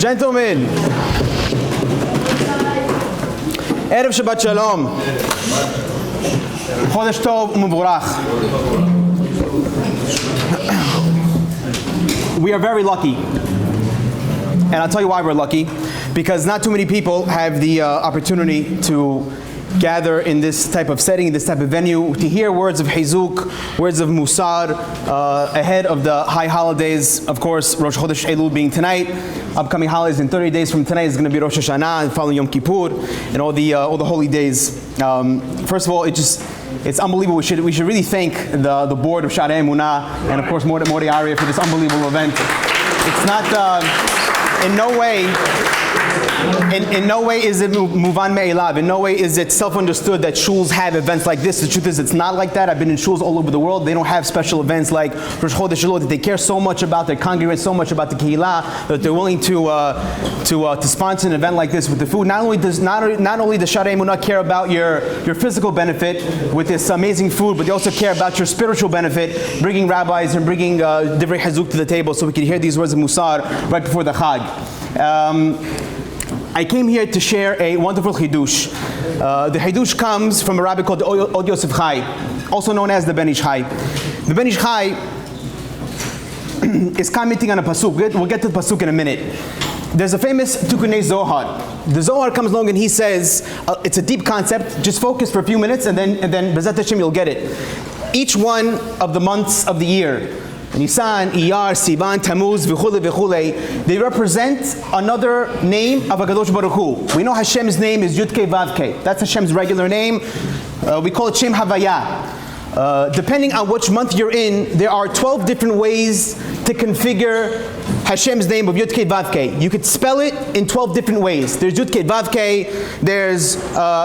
Gentlemen, Erev Shabbat Shalom, Chodesh Tov U'Mevorach. We are very lucky, and I'll tell you why we're lucky, because not too many people have the opportunity to gather in this type of setting, in this type of venue, to hear words of Hizuk, words of Musar, ahead of the high holidays. Of course, Rosh Chodesh Elul being tonight, upcoming holidays in 30 days from tonight is going to be Rosh Hashanah, and following Yom Kippur, and all the holy days. First of all, it's unbelievable. We should really thank the board of Sharei Emunah, and of course Mordei Aryeh for this unbelievable event. It's not in no way is it muvan me'elav. In no way is it self-understood that shuls have events like this. The truth is, it's not like that. I've been in shuls all over the world. They don't have special events like Rosh Chodesh Elul. That they care so much about their congregants, so much about the kehillah, that they're willing to sponsor an event like this with the food. Not only does Sharei Emunah care about your physical benefit with this amazing food, but they also care about your spiritual benefit, bringing rabbis and bringing divrei hazuk to the table, so we can hear these words of Musar right before the Chag. I came here to share a wonderful Hidush. The Hidush comes from a rabbi called Od Yosef Chai, also known as the Ben Ish Chai. The Ben Ish Chai is commenting on a pasuk. We'll get to the pasuk in a minute. There's a famous Tukunei Zohar. The Zohar comes along and he says, it's a deep concept, just focus for a few minutes and then B'ezrat Hashem you'll get it. Each one of the months of the year, Nisan, Iyar, Sivan, Tammuz, v'chule, they represent another name of HaKadosh Baruch Hu. We know Hashem's name is Yud Kei Vav Kei. That's Hashem's regular name. We call it Shem Havaya. Depending on which month you're in, there are 12 different ways to configure Hashem's name of Yud Kei Vav Kei. You could spell it in 12 different ways. There's Yud Kei Vav Kei, there's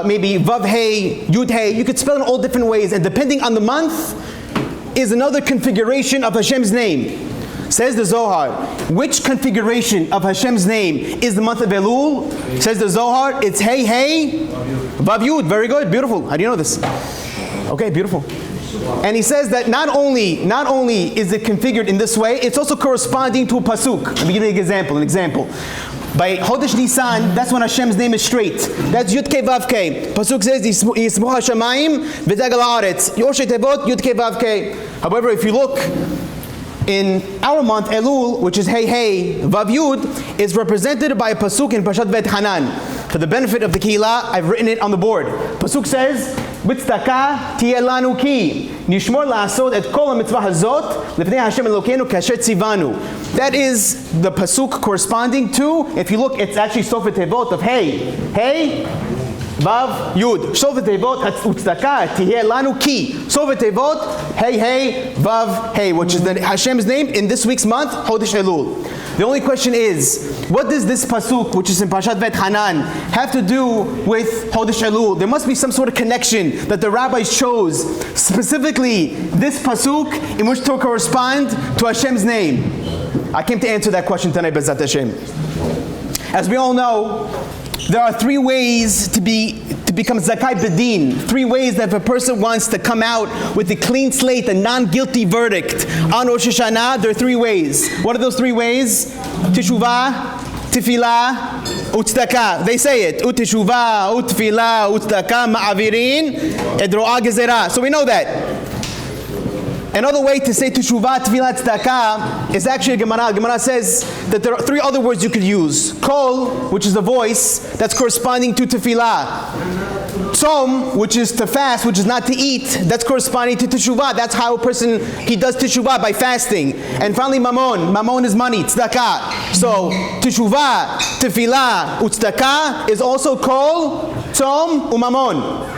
maybe Vav Hei, Yud Hei. You could spell it in all different ways, and depending on the month, is another configuration of Hashem's name. Says the Zohar, which configuration of Hashem's name is the month of Elul? Says the Zohar, it's Hey Hey Vav Yud. Very good, beautiful. How do you know this? Okay, beautiful. And he says that not only is it configured in this way, it's also corresponding to a pasuk. Let me give you an example. By Chodesh Nisan, that's when Hashem's name is straight. That's Yud Kei Vav Kei. Pasuk says, Yismuch HaShamayim v'dagel ha'aretz. Yoshei Tevot Yud Kei Vav Kei. However, if you look in our month, Elul, which is Hey Hey Vav Yud, is represented by a pasuk in Parashat Veit Hanan. For the benefit of the kehillah, I've written it on the board. Pasuk says, B'tzedakah tiyeh lanu ki nishmor la'asot et kol ha'mitzvah hazot lifnei Hashem Elokeinu kasher tzivanu. That is the pasuk corresponding to, if you look, it's actually Sofer Tevot of Hey Vav Yud. Sofer Tevot B'tzedakah tiyeh lanu ki. Sofer Tevot Hey Vav Hey, which is the Hashem's name in this week's month, Chodesh Elul. The only question is, what does this pasuk, which is in Parashat Veit Hanan, have to do with Chodesh Elul? There must be some sort of connection that the rabbis chose, specifically this pasuk, in which to correspond to Hashem's name. I came to answer that question tonight, B'ezrat Hashem. As we all know, there are three ways to become Zakai B'din. Three ways that if a person wants to come out with a clean slate, a non-guilty verdict on Rosh Hashanah, there are three ways. What are those three ways? Teshuvah, Tefillah, Utzedakah. They say it. Uteshuvah, Utefillah, Utzedakah, Ma'avirin, Edro'a Gezerah. So we know that. Another way to say Teshuvah, Tefillah, Tzedakah is actually a Gemara. Gemara says that there are three other words you could use. Kol, which is the voice, that's corresponding to Tefillah. Tzom, which is to fast, which is not to eat, that's corresponding to Teshuvah. That's how a person, he does Teshuvah, by fasting. And finally Mammon. Mammon is money, Tzedakah. So Teshuvah, Tefillah, Utzedakah is also Kol, Tzom, U'Mammon.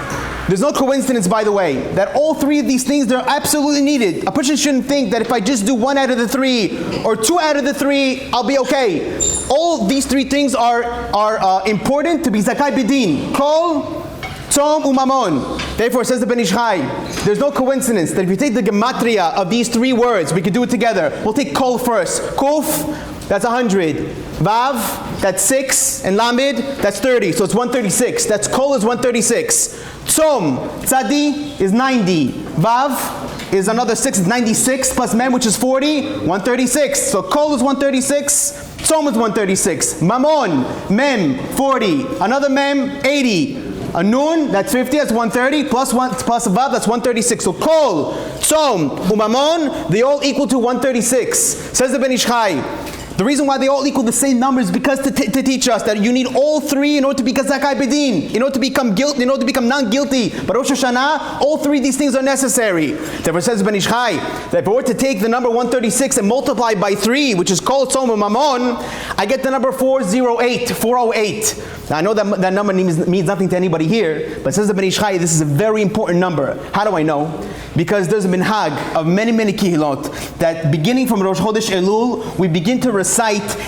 There's no coincidence, by the way, that all three of these things, they're absolutely needed. A person shouldn't think that if I just do one out of the three or two out of the three, I'll be okay. All these three things are important to be Zakai B'din. Kol, Tzom, U'Mammon. Therefore, says the Ben Ish Chai, there's no coincidence that if you take the gematria of these three words, we could do it together. We'll take Kol first. Kuf, that's 100. Vav, that's 6. And Lamed, that's 30. So it's 136. That's Kol is 136. Tzom, Tzadi is 90. Vav is another 6, is 96 plus Mem, which is 40, 136. So Kol is 136. Tzom is 136. Mamon, Mem, 40. Another Mem, 80. A Nun, that's 50, that's 130. Plus Vav, that's 136. So Kol, Tzom, Umamon, they all equal to 136. Says the Ben Ish Chai. The reason why they all equal the same number is because to teach us that you need all three in order to become Zakai Bedin, in order to become guilty, in order to become non-guilty. But Rosh Hashanah, all three of these things are necessary. Therefore says Ben Ish Chai, that if I were to take the number 136 and multiply by 3, which is Kol Tzom Mamon, I get the number 408. Now I know that number means nothing to anybody here, but says the Ben Ish Chai, this is a very important number. How do I know? Because there's a minhag of many kihilot that beginning from Rosh Chodesh Elul, we begin to recite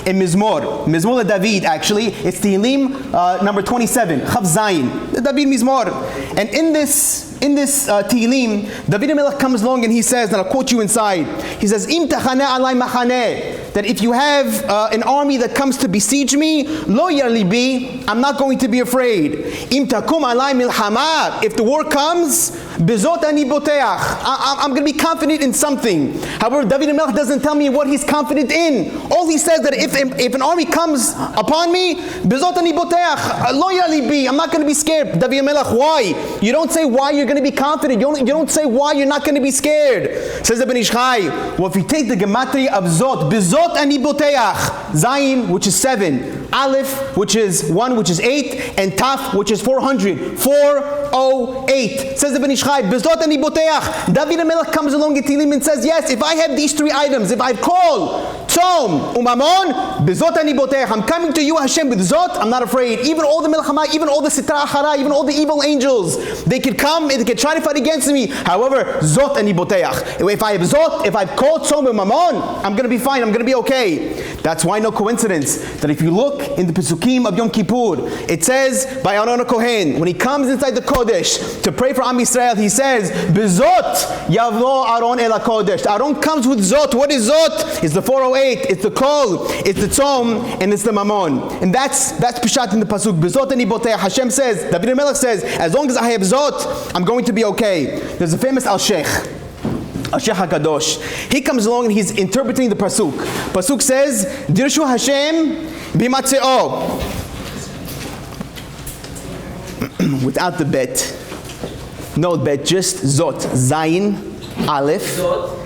a Mizmor David actually. It's Tehillim number 27, Chav Zayin, the David Mizmor. And in this Tehillim, David HaMelech comes along and he says, and I'll quote you inside, he says, Im tachaneh alai machaneh, that if you have an army that comes to besiege me, lo yar libi, I'm not going to be afraid. Im takum alai milchama, if the war comes, bezot ani boteach, I'm going to be confident in something. However, David HaMelech doesn't tell me what he's confident in. All he says that if an army comes upon me, bezot ani boteach, lo yar libi, I'm not going to be scared. David HaMelech, why? You don't say why you're going to be confident. You don't say why you're not going to be scared. Says the Ben Ish Chai, well, if you take the gematria of Zot, bezot ani boteach, Zayin, which is 7, Aleph, which is 1, which is 8, and Taf, which is 400. 408. Says the Ben Ish Chai, bezot ani boteach. David HaMelech comes along in Tehillim and says, yes, if I have these 3 items, if I call Tzom, Umamon, bezot ani boteach, I'm coming to you, Hashem, with Zot, I'm not afraid. Even all the Melchama, even all the Sitra Achara, even all the evil angels, they could come and they could try to fight against me. However, Zot ani boteach. If I have Zot, if I've called Tzom Umamon, I'm going to be fine, I'm going to be okay. That's why no coincidence that if you look in the Pesukim of Yom Kippur, it says by Aaron Kohen, when he comes inside the Chodesh to pray for Am Yisrael, he says, Bezot yavlo Aaron el HaKodesh. Aaron comes with Zot. What is Zot? It's the 408, it's the Kol, it's the Tzom, and it's the Mamon. And that's Peshat in the Pasuk. Bezot ani boteach. Hashem says, David HaMelech says, as long as I have Zot, I'm going to be okay. There's a famous Al-Sheikh HaKadosh. He comes along and he's interpreting the Pasuk. Pasuk says, Dirshu Hashem bimatzeo. Without the bet. No bet, just Zot. Zayin, Aleph.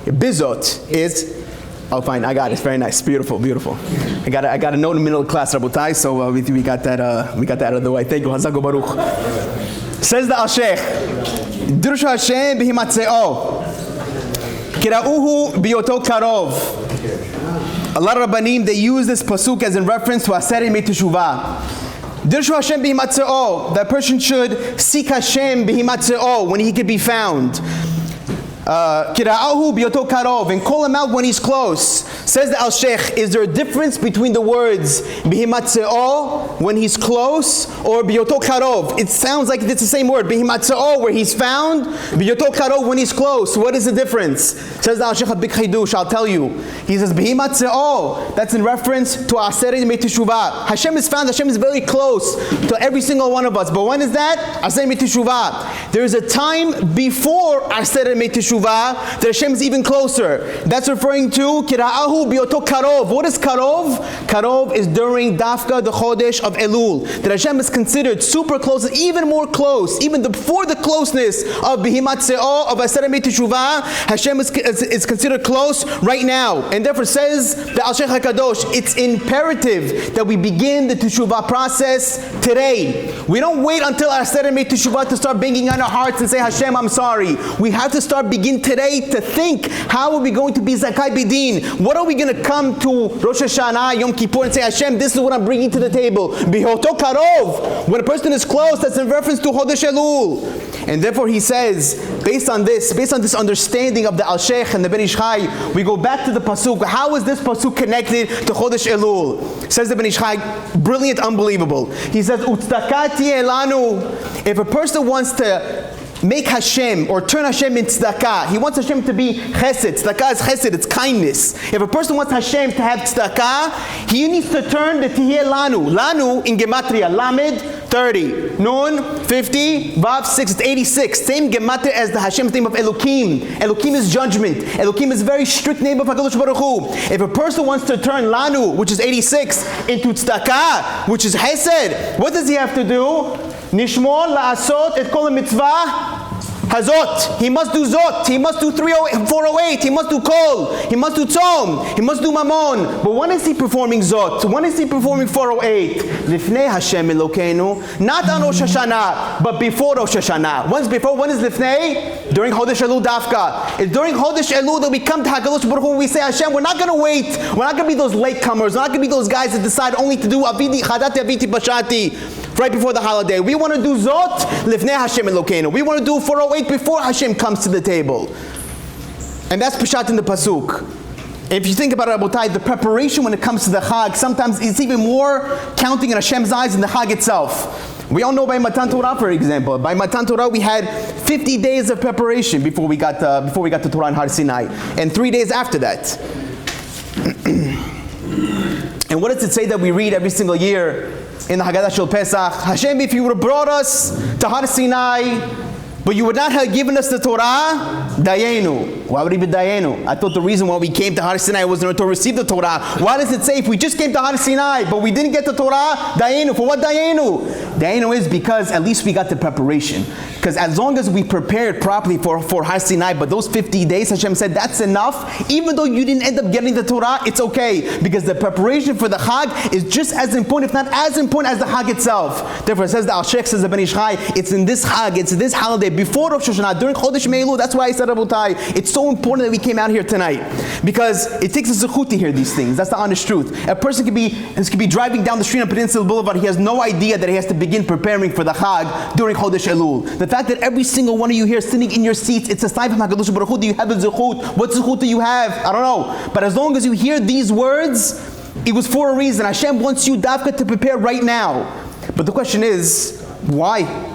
Bizot is, oh fine, I got it. It's very nice. Beautiful. I got a note in the middle of class, Rabotai, so we got that out of the way. Thank you. Hazago Baruch. Says the Al-Sheikh, Dirshu Hashem bimatzeo. Kira'uhu biyoto karov. A lot of Rabbanim, they use this pasuk as in reference to Aseret Yemei Teshuvah. Dirshu Hashem bihimatzeo. That person should seek Hashem bihimatzeo, when he could be found. Kira'ahu biyoto karov, and call him out when he's close. Says the Al-Sheikh, is there a difference between the words bihimatzeo, when he's close, or biyoto karov? It sounds like it's the same word. Bihimatzeo, where he's found. Biyoto karov, when he's close. What is the difference? Says the Al-Sheikh a big chidush, I'll tell you. He says bihimatzeo, that's in reference to Aseret Yemei Teshuvah. Hashem is found, Hashem is very close to every single one of us. But when is that? Aseret Yemei Teshuvah. There is a time before Aseret Yemei Teshuvah that Hashem is even closer. That's referring to Kira'ahu biyoto karov. What is karov? Karov is during Dafka, the Chodesh of Elul. That Hashem is considered super close, even more close, even before the closeness of bihimatzeo, of Aseret Yemei Teshuvah. Hashem is considered close right now. And therefore says the Al-Sheikh HaKadosh, it's imperative that we begin the Teshuvah process today. We don't wait until Aseret Yemei Teshuvah to start banging on our hearts and say, Hashem, I'm sorry. We have to start begin today to think, how are we going to be Zakai Bidin? What are we going to come to Rosh Hashanah, Yom Kippur, and say, Hashem, this is what I'm bringing to the table. Bihoto karov. When a person is close, that's in reference to Chodesh Elul. And therefore he says, based on this understanding of the Al-Sheikh and the Ben Ish Chai, we go back to the Pasuk. How is this Pasuk connected to Chodesh Elul? Says the Ben Ish Chai, brilliant, unbelievable. He says, Utstakati elanu. If a person wants to make Hashem or turn Hashem into tzedakah. He wants Hashem to be chesed. Tzedakah is chesed, it's kindness. If a person wants Hashem to have tzedakah, he needs to turn the tihye lanu. Lanu in gematria, lamed 30, nun 50, vav 6, it's 86. Same gematria as the Hashem's name of Elokim. Elokim is judgment. Elokim is a very strict name of HaKadosh Baruch Hu. If a person wants to turn lanu, which is 86, into tzedakah, which is chesed, what does he have to do? Nishmor la'asot et kol mitzvah hazot. He must do zot. He must do 408. He must do kol. He must do tzom. He must do mamon. But when is he performing zot? When is he performing 408? Lifnei Hashem Elokeinu. Not on Rosh Hashanah, but before Rosh Hashanah. When's before? When is Lifnei? During Chodesh Elul Dafka. It's during Chodesh Elul that we come to HaKadosh Baruch Hu and we say, Hashem, we're not going to wait. We're not going to be those latecomers. We're not going to be those guys that decide only to do avidi chadati aviti bashati right before the holiday. We want to do zot lifnei Hashem Elokeinu. We want to do 408 before Hashem comes to the table. And that's Peshat in the Pasuk. If you think about it, Rabotai, the preparation when it comes to the Chag, sometimes it's even more counting in Hashem's eyes than the Chag itself. We all know by Matan Torah, for example. By Matan Torah, we had 50 days of preparation before we got the Torah in Har Sinai, and 3 days after that. And what does it say that we read every single year in the Haggadah Shel Pesach? Hashem, if you would have brought us to Har Sinai, but you would not have given us the Torah, Dayenu. Why would it be Dayenu? I thought the reason why we came to Har Sinai was in order to receive the Torah. Why does it say if we just came to Har Sinai, but we didn't get the Torah, Dayenu? For what Dayenu? Dayenu is because at least we got the preparation. Because as long as we prepared properly for Har Sinai, but those 50 days, Hashem said, that's enough. Even though you didn't end up getting the Torah, it's okay. Because the preparation for the Chag is just as important, if not as important as the Chag itself. Therefore, it says, the Al-Sheikh says, the Ben Ish Chai, it's in this Chag, it's in this holiday, before Rosh Hashanah, during Chodesh Elul. That's why I said, Rabotai, it's so important that we came out here tonight. Because it takes a zechut to hear these things. That's the honest truth. A person could be driving down the street on Peninsula Boulevard. He has no idea that he has to begin preparing for the Chag during Chodesh Elul. The fact that every single one of you here sitting in your seats, it's a sign from HaKadosh Baruch Hu. Do you have a zechut? What zechut do you have? I don't know. But as long as you hear these words, it was for a reason. Hashem wants you, Davka, to prepare right now. But the question is, why?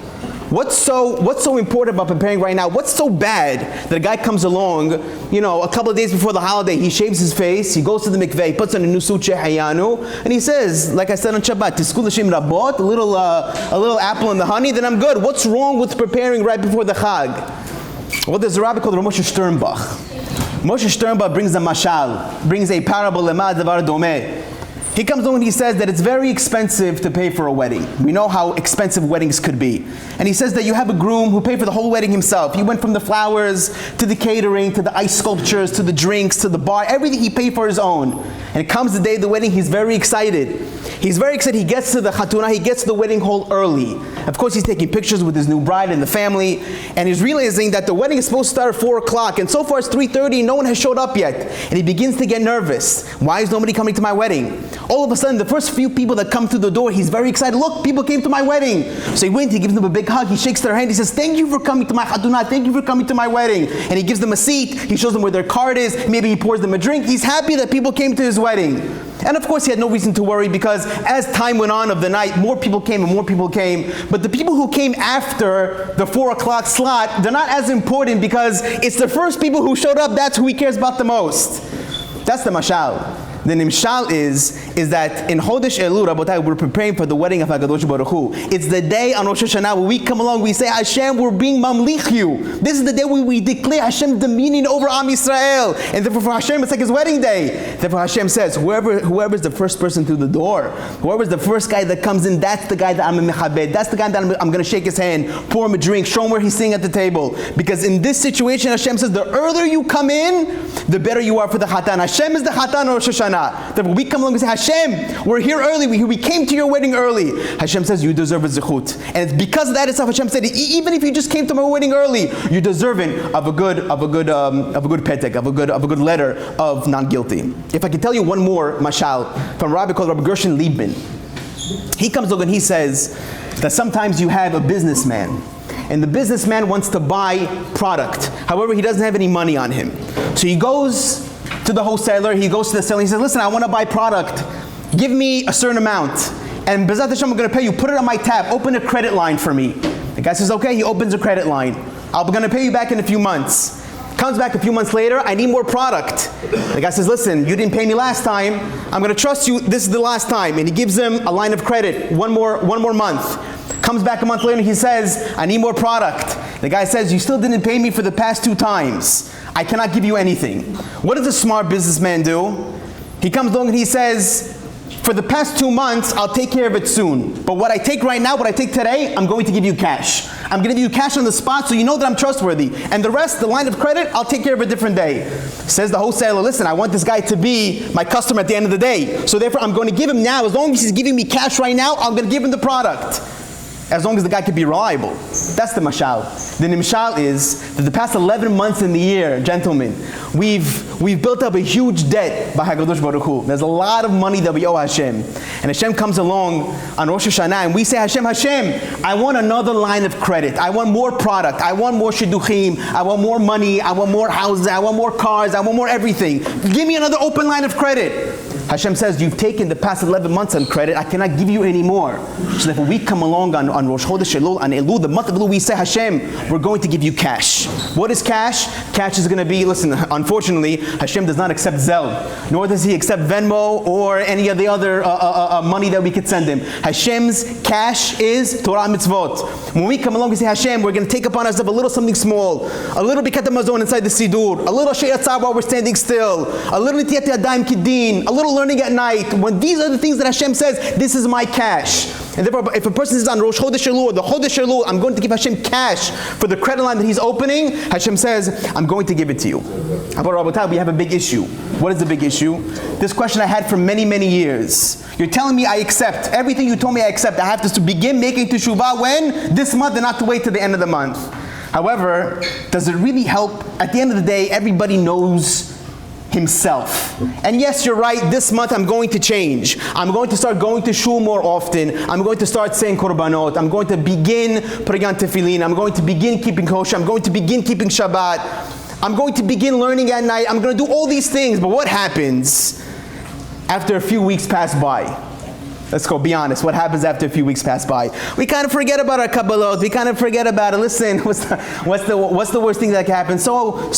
What's so important about preparing right now? What's so bad that a guy comes along, a couple of days before the holiday, he shaves his face, he goes to the mikveh, he puts on a new suit, hayanu, and he says, like I said on Shabbat, Tiskul Hashem Rabot, a little apple in the honey, then I'm good. What's wrong with preparing right before the Chag? Well, there's a rabbi called Moshe Sternbach. Moshe Sternbach brings a mashal, brings a parable, Lema Davar Domeh. He comes along and he says that it's very expensive to pay for a wedding. We know how expensive weddings could be. And he says that you have a groom who paid for the whole wedding himself. He went from the flowers to the catering, to the ice sculptures, to the drinks, to the bar, everything he paid for his own. And it comes the day of the wedding, he's very excited. He's very excited. He gets to the Khatuna, he gets to the wedding hall early. Of course, he's taking pictures with his new bride and the family. And he's realizing that the wedding is supposed to start at 4 o'clock. And so far it's 3:30, no one has showed up yet. And he begins to get nervous. Why is nobody coming to my wedding? All of a sudden, the first few people that come through the door, he's very excited. Look, people came to my wedding. So he went, he gives them a big hug, he shakes their hand, he says, thank you for coming to my Khatuna, thank you for coming to my wedding. And he gives them a seat, he shows them where their card is, maybe he pours them a drink. He's happy that people came to his wedding. And of course he had no reason to worry because as time went on of the night, more people came and more people came. But the people who came after the 4 o'clock slot, they're not as important because it's the first people who showed up, that's who he cares about the most. That's the mashal. The nimshal is that in Chodesh Elul, Rabotai, we're preparing for the wedding of HaKadosh Baruch Hu. It's the day on Rosh Hashanah where we come along, we say, Hashem, we're being mamlich you. This is the day where we declare Hashem's dominion over Am Yisrael. And therefore for Hashem, it's like his wedding day. Therefore Hashem says, whoever is the first person through the door, whoever is the first guy that comes in, that's the guy that I'm a mechabed. That's the guy that I'm going to shake his hand, pour him a drink, show him where he's sitting at the table. Because in this situation, Hashem says, the earlier you come in, the better you are for the Chatan. Hashem is the Chatan on Rosh Hashanah. Therefore, we come along and say, Hashem, we're here early. We came to your wedding early. Hashem says, you deserve a zechut. And it's because of that itself, Hashem said, even if you just came to my wedding early, you're deserving of a good petek, of a good letter of non-guilty. If I can tell you one more mashal from a rabbi called Rabbi Gershon Liebman. He comes along and he says that sometimes you have a businessman. And the businessman wants to buy product. However, he doesn't have any money on him. So he goes to the wholesaler, he goes to the seller, he says, listen, I want to buy product. Give me a certain amount. And B'ezrat Hashem, I'm going to pay you. Put it on my tab. Open a credit line for me. The guy says, okay. He opens a credit line. I'm going to pay you back in a few months. Comes back a few months later, I need more product. The guy says, listen, you didn't pay me last time. I'm going to trust you. This is the last time. And he gives him a line of credit, one more month. Comes back a month later and he says, I need more product. The guy says, you still didn't pay me for the past 2 times. I cannot give you anything. What does a smart businessman do? He comes along and he says, for the past 2 months, I'll take care of it soon. But what I take right now, what I take today, I'm going to give you cash. I'm going to give you cash on the spot so you know that I'm trustworthy. And the rest, the line of credit, I'll take care of a different day. Says the wholesaler, listen, I want this guy to be my customer at the end of the day. So therefore, I'm going to give him now, as long as he's giving me cash right now, I'm going to give him the product. As long as the guy can be reliable. That's the mashal. The nimshal is that the past 11 months in the year, gentlemen, we've built up a huge debt by HaKadosh Baruch Hu. There's a lot of money that we owe Hashem. And Hashem comes along on Rosh Hashanah and we say, Hashem, I want another line of credit. I want more product. I want more shidduchim. I want more money. I want more houses. I want more cars. I want more everything. Give me another open line of credit. Hashem says, you've taken the past 11 months on credit, I cannot give you any more. So that when we come along on Rosh Chodesh Elul, on Elul, the month of Elul, we say, Hashem, we're going to give you cash. What is cash? Cash is going to be, listen, unfortunately, Hashem does not accept Zelle, nor does He accept Venmo or any of the other money that we could send Him. Hashem's cash is Torah mitzvot. When we come along, we say, Hashem, we're going to take upon ourselves a little something small, a little bikat hamazon inside the Sidur, a little sheyatzar while we're standing still, a little nitiyat yadayim kidin, a little learning at night. When these are the things that Hashem says, this is my cash. And therefore, if a person is on Rosh Chodesh Elul or the Chodesh Elul, I'm going to give Hashem cash for the credit line that he's opening, Hashem says, I'm going to give it to you. But Rabbi, we have a big issue. What is the big issue? This question I had for many, many years. You're telling me I accept. Everything you told me I accept. I have to begin making teshuvah when? This month and not to wait till the end of the month. However, does it really help? At the end of the day, everybody knows himself. And yes, you're right, this month I'm going to change. I'm going to start going to shul more often. I'm going to start saying korbanot. I'm going to begin putting on tefillin. I'm going to begin keeping kosher. I'm going to begin keeping Shabbat. I'm going to begin learning at night. I'm going to do all these things. But what happens after a few weeks pass by? Let's go, be honest. What happens after a few weeks pass by? We kind of forget about our kabbalot. We kind of forget about it. Listen, what's the worst thing that can happen? So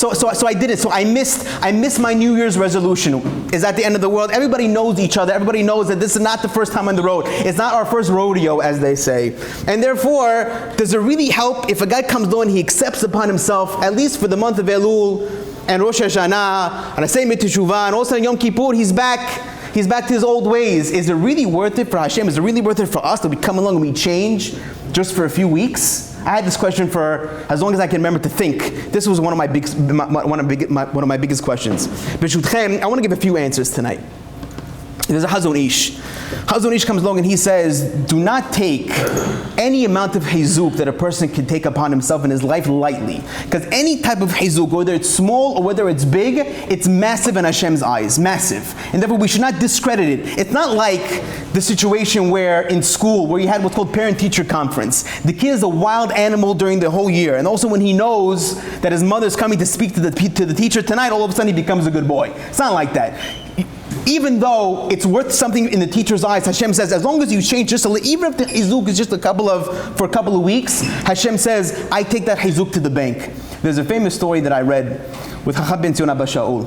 I did it. So I missed my New Year's resolution. Is that the end of the world? Everybody knows each other. Everybody knows that this is not the first time on the road. It's not our first rodeo, as they say. And therefore, does it really help if a guy comes on and he accepts upon himself, at least for the month of Elul and Rosh Hashanah, and I say Teshuvah, and also in Yom Kippur, he's back to his old ways. Is it really worth it for Hashem? Is it really worth it for us that we come along and we change just for a few weeks? I had this question for as long as I can remember to think. This was one of my biggest questions. B'shutchem, I want to give a few answers tonight. There's a Hazon Ish. Hazon Ish comes along and he says, do not take any amount of hizuk that a person can take upon himself in his life lightly. Because any type of hizuk, whether it's small or whether it's big, it's massive in Hashem's eyes, massive. And therefore we should not discredit it. It's not like the situation where in school, where you had what's called parent-teacher conference. The kid is a wild animal during the whole year. And also when he knows that his mother's coming to speak to the teacher tonight, all of a sudden he becomes a good boy. It's not like that. Even though it's worth something in the teacher's eyes, Hashem says, as long as you change just a little, even if the hizuk is just for a couple of weeks, Hashem says, I take that hizuk to the bank. There's a famous story that I read with Chacham ben Zion Abba Shaul.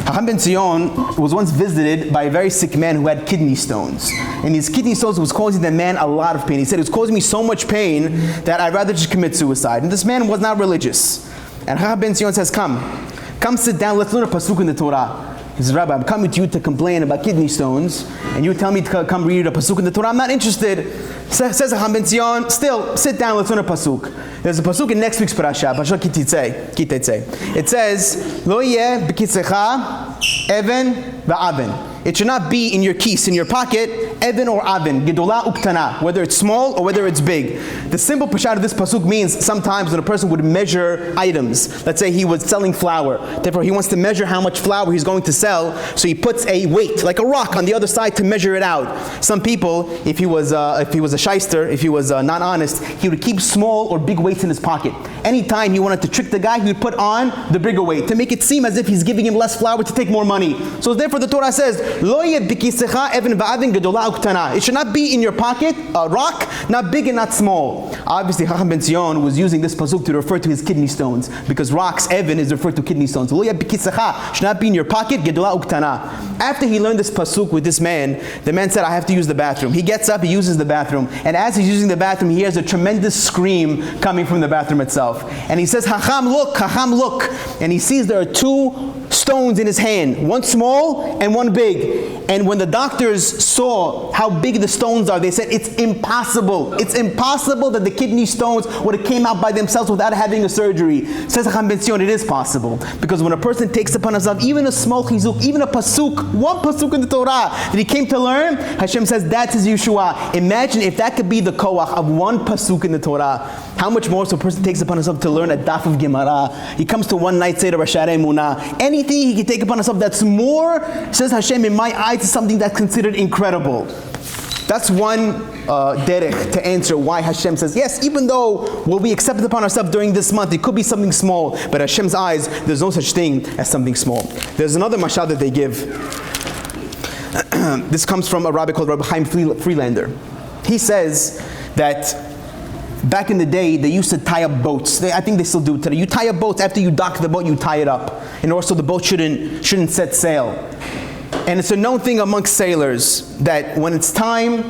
Chacham ben Zion was once visited by a very sick man who had kidney stones. And these kidney stones was causing the man a lot of pain. He said, it was causing me so much pain that I'd rather just commit suicide. And this man was not religious. And Chacham ben Zion says, come sit down, let's learn a pasuk in the Torah. He says, Rabbi, I'm coming to you to complain about kidney stones, and you tell me to come read a pasuk in the Torah. I'm not interested. Says Chacham ben Zion, still, sit down, let's learn a pasuk. There's a pasuk in next week's parasha, Parashat Kititze. It says, Lo yeh b'kitzecha even va'aven. It should not be in your keys, in your pocket, even or aven, gedola uktana, whether it's small or whether it's big. The simple pshat of this pasuk means sometimes when a person would measure items, let's say he was selling flour, therefore he wants to measure how much flour he's going to sell, so he puts a weight, like a rock, on the other side to measure it out. Some people, if he was a shyster, if he was not honest, he would keep small or big weights in his pocket. Anytime he wanted to trick the guy, he would put on the bigger weight to make it seem as if he's giving him less flour to take more money. So therefore the Torah says, Lo yeh bikisecha even va'avin gedola uktana. It should not be in your pocket, a rock, not big and not small. Obviously, Chacham Ben Zion was using this pasuk to refer to his kidney stones, because rocks, even, is referred to kidney stones. Lo yeh bikisecha should not be in your pocket, gedola uktana. After he learned this pasuk with this man, the man said, I have to use the bathroom. He gets up, he uses the bathroom, and as he's using the bathroom, he hears a tremendous scream coming from the bathroom itself. And he says, Chacham, look, and he sees there are two stones in his hand, one small and one big. And when the doctors saw how big the stones are, they said, it's impossible. It's impossible that the kidney stones would have came out by themselves without having a surgery. Says Chacham Ben Zion, it is possible. Because when a person takes upon himself even a small chizuk, even a pasuk, one pasuk in the Torah that he came to learn, Hashem says that's his Yeshua. Imagine if that could be the koach of one pasuk in the Torah. How much more so a person takes upon himself to learn a daf of Gemara. He comes to one night Seder Rashare Emunah. Anything he can take upon himself that's more, says Hashem, in my eyes, is something that's considered incredible. That's one derech to answer why Hashem says, yes, even though what we accept upon ourselves during this month, it could be something small, but Hashem's eyes, there's no such thing as something small. There's another mashal that they give. This comes from a rabbi called Rabbi Chaim Freelander. He says that back in the day, they used to tie up boats. I think they still do it today. You tie up boats, after you dock the boat, you tie it up. And also the boat shouldn't set sail. And it's a known thing amongst sailors that when it's time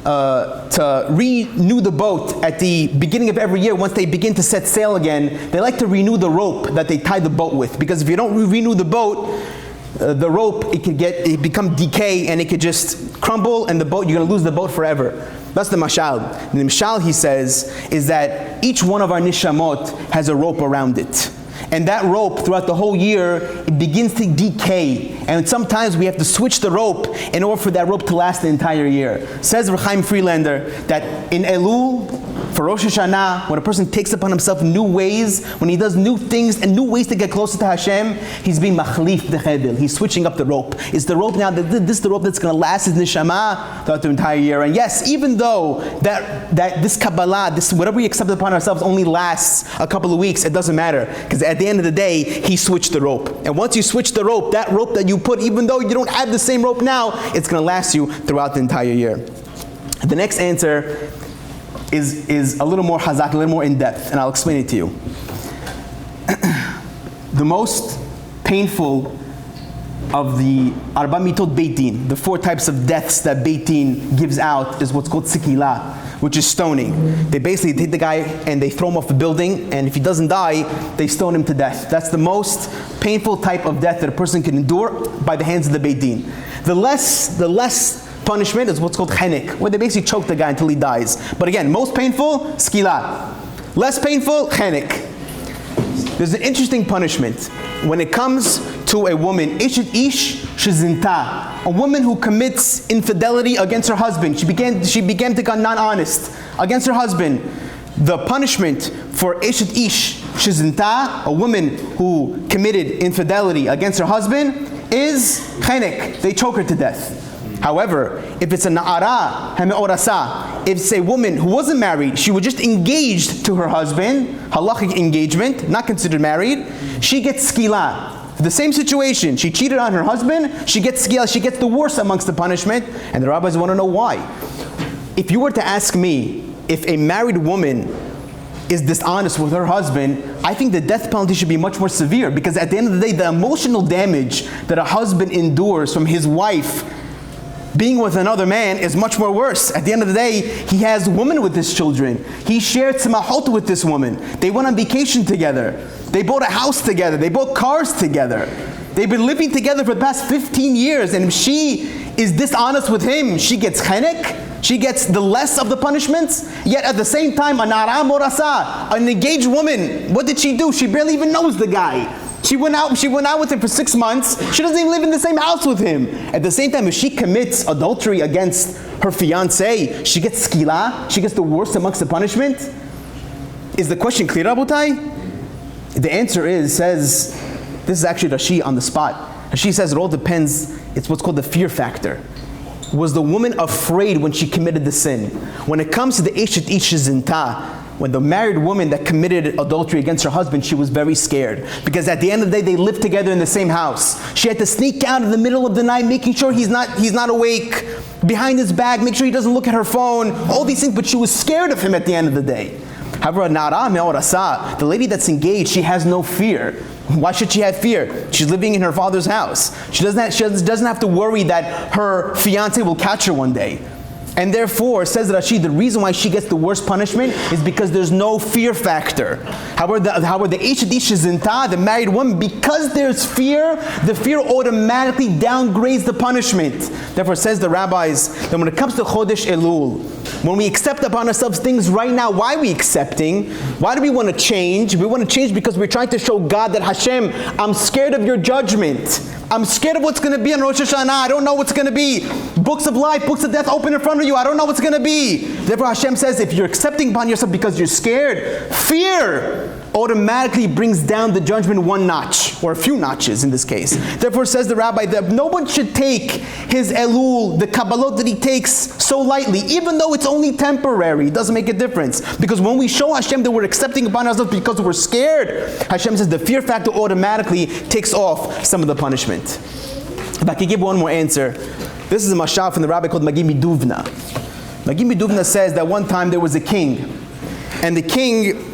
to renew the boat at the beginning of every year, once they begin to set sail again, they like to renew the rope that they tie the boat with. Because if you don't renew the boat, the rope, it become decay and it could just crumble, and the boat, you're going to lose the boat forever. That's the mashal. And the mashal, he says, is that each one of our nishamot has a rope around it. And that rope, throughout the whole year, it begins to decay. And sometimes we have to switch the rope in order for that rope to last the entire year. Says Rabbi Chaim Freelander that in Elul, for Rosh Hashanah, when a person takes upon himself new ways, when he does new things and new ways to get closer to Hashem, he's being machlif the chedil. He's switching up the rope. It's the rope now, this is the rope that's going to last his neshama throughout the entire year. And yes, even though that this Kabbalah, this whatever we accept upon ourselves only lasts a couple of weeks, it doesn't matter. Because at the end of the day, he switched the rope. And once you switch the rope, that rope that you put, even though you don't have the same rope now, it's going to last you throughout the entire year. The next answer is a little more hazak, a little more in depth, and I'll explain it to you. The most painful of the Arba Mitot Beit Din, the 4 types of deaths that Beit Din gives out, is what's called sikila, which is stoning. They basically hit the guy and they throw him off the building, and if he doesn't die, they stone him to death. That's the most painful type of death that a person can endure by the hands of the Beit Din. The less punishment is what's called chenek, where they basically choke the guy until he dies. But again, most painful, skila. Less painful, chenek. There's an interesting punishment when it comes to a woman, ishet ish shezinta, a woman who commits infidelity against her husband. She began to become non-honest against her husband. The punishment for ishet ish shezinta, a woman who committed infidelity against her husband, is chenek. They choke her to death. However, if it's a na'ara hame'orasa, if it's a woman who wasn't married, she was just engaged to her husband, halachic engagement, not considered married, she gets skila. The same situation, she cheated on her husband, she gets skila, she gets the worst amongst the punishment, and the rabbis want to know why. If you were to ask me if a married woman is dishonest with her husband, I think the death penalty should be much more severe, because at the end of the day, the emotional damage that a husband endures from his wife being with another man is much more worse. At the end of the day, he has women with his children. He shared samahot with this woman. They went on vacation together. They bought a house together. They bought cars together. They've been living together for the past 15 years, and if she is dishonest with him, she gets chenek. She gets the less of the punishments. Yet at the same time, an na'ara morasa, an engaged woman, what did she do? She barely even knows the guy. She went out with him for 6 months. She doesn't even live in the same house with him. At the same time, if she commits adultery against her fiance, she gets skila. She gets the worst amongst the punishment. Is the question clear, Rabotai? The answer says, this is actually Rashi on the spot. Rashi says it all depends. It's what's called the fear factor. Was the woman afraid when she committed the sin? When it comes to the eshet ish zinta, when the married woman that committed adultery against her husband, she was very scared. Because at the end of the day, they lived together in the same house. She had to sneak out in the middle of the night, making sure he's not awake, behind his back, make sure he doesn't look at her phone, all these things, but she was scared of him at the end of the day. However, the lady that's engaged, she has no fear. Why should she have fear? She's living in her father's house. She doesn't have to worry that her fiancé will catch her one day. And therefore, says Rashi, the reason why she gets the worst punishment is because there's no fear factor. However, the Zinta, the married woman, because there's fear, the fear automatically downgrades the punishment. Therefore, says the rabbis, that when it comes to Chodesh Elul, when we accept upon ourselves things right now, why are we accepting? Why do we want to change? We want to change because we're trying to show God that Hashem, I'm scared of your judgment. I'm scared of what's going to be on Rosh Hashanah. I don't know what's going to be. Books of life, books of death open in front of you. I don't know what's going to be. Therefore Hashem says, if you're accepting upon yourself because you're scared, fear automatically brings down the judgment one notch, or a few notches in this case. Therefore says the rabbi that no one should take his Elul, the Kabbalot that he takes, so lightly, even though it's only temporary. It doesn't make a difference. Because when we show Hashem that we're accepting upon ourselves because we're scared, Hashem says the fear factor automatically takes off some of the punishment. If I could give one more answer, this is a mashal from the rabbi called Magi Miduvna. Magi Miduvna says that one time there was a king, and the king,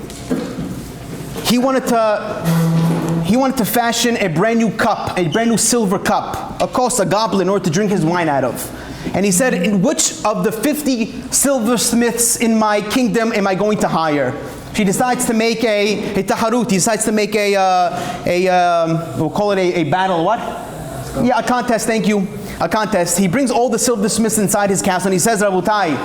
he wanted to fashion a brand new cup, a brand new silver cup, of course a goblet in order to drink his wine out of. And he said, in which of the 50 silversmiths in my kingdom am I going to hire? He decides to make a taharut, he decides to make we'll call it a battle, what? Yeah, a contest, thank you. A contest. He brings all the silversmiths inside his castle and he says, Rabotai,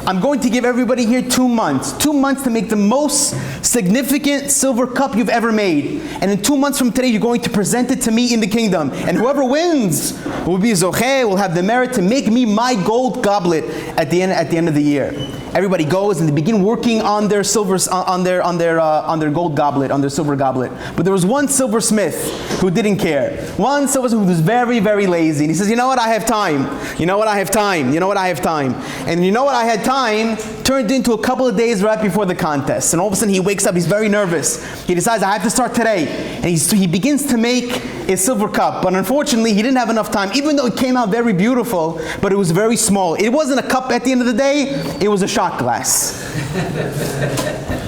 I'm going to give everybody here 2 months. 2 months to make the most significant silver cup you've ever made. And in 2 months from today, you're going to present it to me in the kingdom. And whoever wins will be zocheh, will have the merit to make me my gold goblet at the end of the year. Everybody goes and they begin working on their silvers, on their gold goblet, on their silver goblet. But there was one silversmith who didn't care. One silversmith who was very, very lazy. And he says, you know what, I have time. You know what, I have time. You know what, I have time. And you know what, I had time turned into a couple of days right before the contest. And all of a sudden he wakes up, he's very nervous. He decides, I have to start today. And he begins to make a silver cup. But unfortunately, he didn't have enough time, even though it came out very beautiful, but it was very small. It wasn't a cup at the end of the day, it was a shot glass.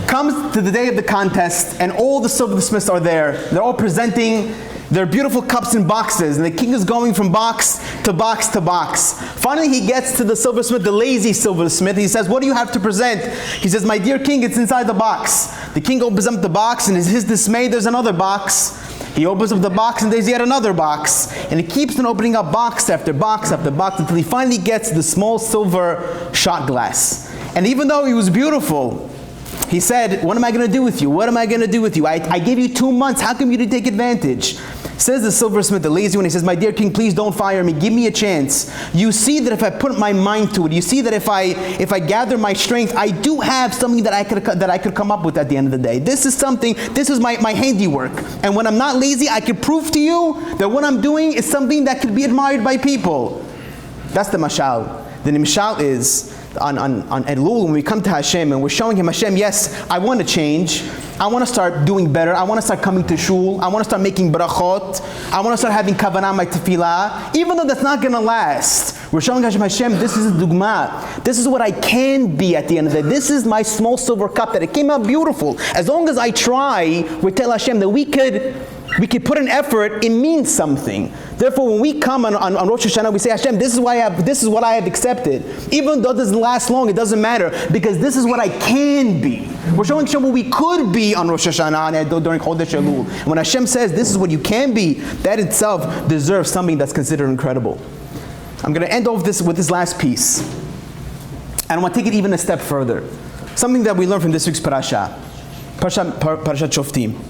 Comes to the day of the contest, and all the silversmiths are there. They're all presenting their beautiful cups in boxes, and the king is going from box to box to box. Finally, he gets to the silversmith, the lazy silversmith. He says, what do you have to present? He says, my dear king, it's inside the box. The king opens up the box, and to his dismay, there's another box. He opens up the box, and there's yet another box. And he keeps on opening up box after box after box until he finally gets the small silver shot glass. And even though it was beautiful, he said, what am I going to do with you? What am I going to do with you? I gave you 2 months. How come you didn't take advantage? Says the silversmith, the lazy one, he says, my dear king, please don't fire me. Give me a chance. You see that if I put my mind to it, you see that if I gather my strength, I do have something that I could come up with at the end of the day. This is my handiwork. And when I'm not lazy, I can prove to you that what I'm doing is something that could be admired by people. That's the mashal. The mashal is on Elul, when we come to Hashem and we're showing him, Hashem, yes, I want to change. I want to start doing better. I want to start coming to shul. I want to start making brachot. I want to start having kavanah, my tefillah. Even though that's not going to last. We're showing Hashem, this is a dugma. This is what I can be at the end of the day. This is my small silver cup that it came out beautiful. As long as I try, we tell Hashem that we could put an effort, it means something. Therefore, when we come on Rosh Hashanah, we say, Hashem, this is what I have accepted. Even though it doesn't last long, it doesn't matter, because this is what I can be. We're showing Hashem what we could be on Rosh Hashanah and during Chodesh Elul. When Hashem says, this is what you can be, that itself deserves something that's considered incredible. I'm going to end off with this last piece. And I want to take it even a step further. Something that we learned from this week's parasha, Parashat Shoftim.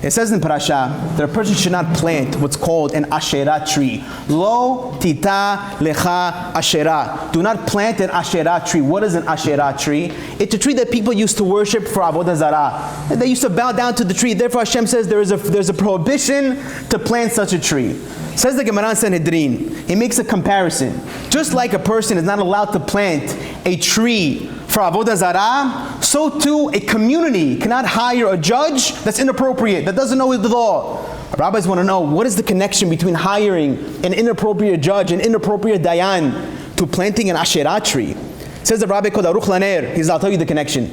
It says in Parasha that a person should not plant what's called an Asherah tree. Lo tita lecha Asherah. Do not plant an Asherah tree. What is an Asherah tree? It's a tree that people used to worship for Avodah Zarah. They used to bow down to the tree. Therefore Hashem says there's a prohibition to plant such a tree. Says the Gemara in Sanhedrin, he makes a comparison. Just like a person is not allowed to plant a tree for for avodah zarah, so too a community cannot hire a judge that's inappropriate, that doesn't know the law. Rabbis want to know, what is the connection between hiring an inappropriate judge, an inappropriate dayan, to planting an asherah tree? Says the Rabbi called Aruch Laner. He says, I'll tell you the connection.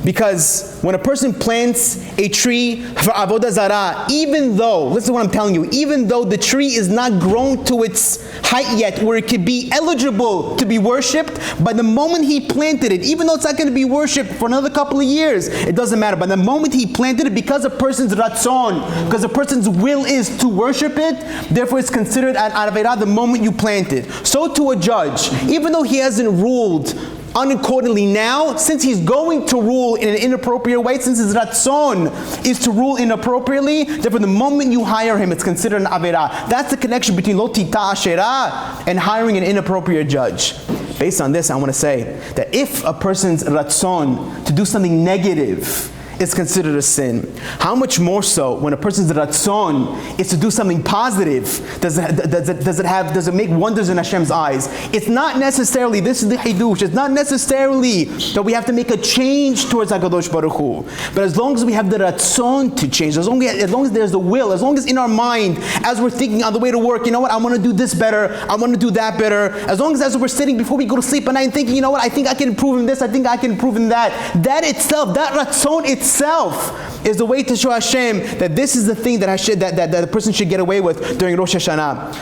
Because when a person plants a tree for avodah zarah, even though, listen to what I'm telling you, even though the tree is not grown to its height yet, where it could be eligible to be worshipped, by the moment he planted it, even though it's not going to be worshipped for another couple of years, it doesn't matter. By the moment he planted it, because a person's ratzon, because a person's will is to worship it, therefore it's considered an averah the moment you plant it. So to a judge, even though he hasn't ruled unaccordingly now, since he's going to rule in an inappropriate way, since his ratzon is to rule inappropriately, therefore the moment you hire him, it's considered an averah. That's the connection between lo tita asherah and hiring an inappropriate judge. Based on this, I want to say that if a person's ratzon to do something negative is considered a sin, how much more so when a person's ratzon is to do something positive? Does it make wonders in Hashem's eyes? It's not necessarily, this is the hidush, it's not necessarily that we have to make a change towards HaKadosh Baruch Hu. But as long as we have the ratzon to change, as long as there's the will, as long as in our mind, as we're thinking on the way to work, you know what, I want to do this better, I want to do that better, as long as we're sitting before we go to sleep at night and thinking, you know what, I think I can improve in this, I think I can improve in that, that itself, that ratzon itself is the way to show Hashem that this is the thing that the person should get away with during Rosh Hashanah.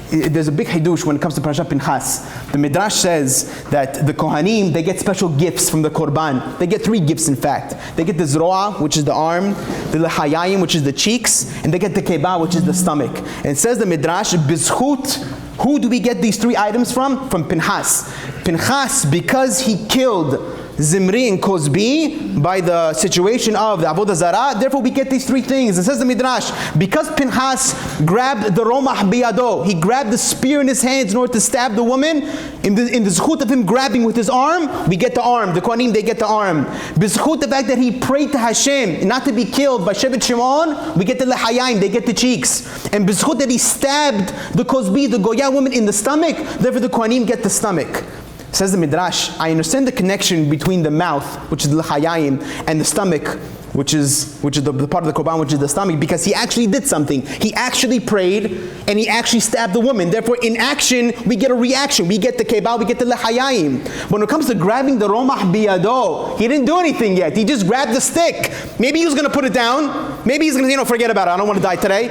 There's a big hidush when it comes to Parashat Pinchas. The Midrash says that the Kohanim, they get special gifts from the Korban. They get 3 gifts in fact. They get the Zroa, which is the arm, the Lehayayim, which is the cheeks, and they get the Keba, which is the stomach. And it says the Midrash, Bizchut, who do we get these 3 items from? From Pinchas. Pinchas, because he killed Zimri and Kozbi by the situation of the avodah zarah, therefore we get these 3 things. It says the Midrash, because Pinchas grabbed the romah biyado, he grabbed the spear in his hands in order to stab the woman, in the zchut of him grabbing with his arm, we get the arm. The Kohanim, they get the arm. B'zchut, the fact that he prayed to Hashem not to be killed by Shevet Shimon, we get the lehayim, they get the cheeks. And b'zchut that he stabbed the Kozbi, the Goya woman, in the stomach, therefore the Kohanim get the stomach. Says the Midrash, I understand the connection between the mouth, which is the l'chayayim, and the stomach, which is the part of the korban, which is the stomach, because he actually did something. He actually prayed, and he actually stabbed the woman. Therefore, in action, we get a reaction. We get the kebal, we get the l'chayayim. When it comes to grabbing the romah biyado, he didn't do anything yet. He just grabbed the stick. Maybe he was going to put it down. Maybe he's going to, forget about it. I don't want to die today.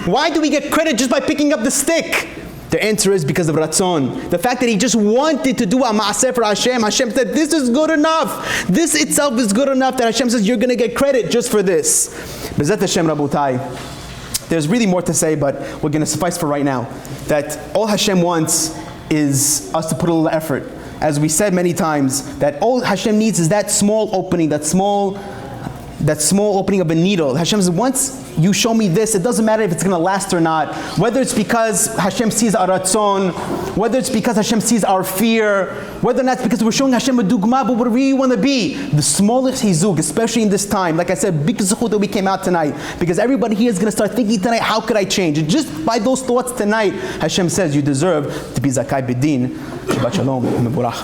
Why do we get credit just by picking up the stick? The answer is because of ratzon. The fact that he just wanted to do a ma'aseh for Hashem. Hashem said, this is good enough. This itself is good enough that Hashem says, you're going to get credit just for this. B'ezrat Hashem, Rabotai. There's really more to say, but we're going to suffice for right now. That all Hashem wants is us to put a little effort. As we said many times, that all Hashem needs is that small opening, that small opening of a needle. Hashem says, once you show me this, it doesn't matter if it's going to last or not. Whether it's because Hashem sees our ratzon, whether it's because Hashem sees our fear, whether or not it's because we're showing Hashem a dugma, but what we really want to be. The smallest hizuk, especially in this time, like I said, big zechut that we came out tonight, because everybody here is going to start thinking tonight, how could I change? And just by those thoughts tonight, Hashem says you deserve to be zakai b'din. Shabbat shalom. Mevorach.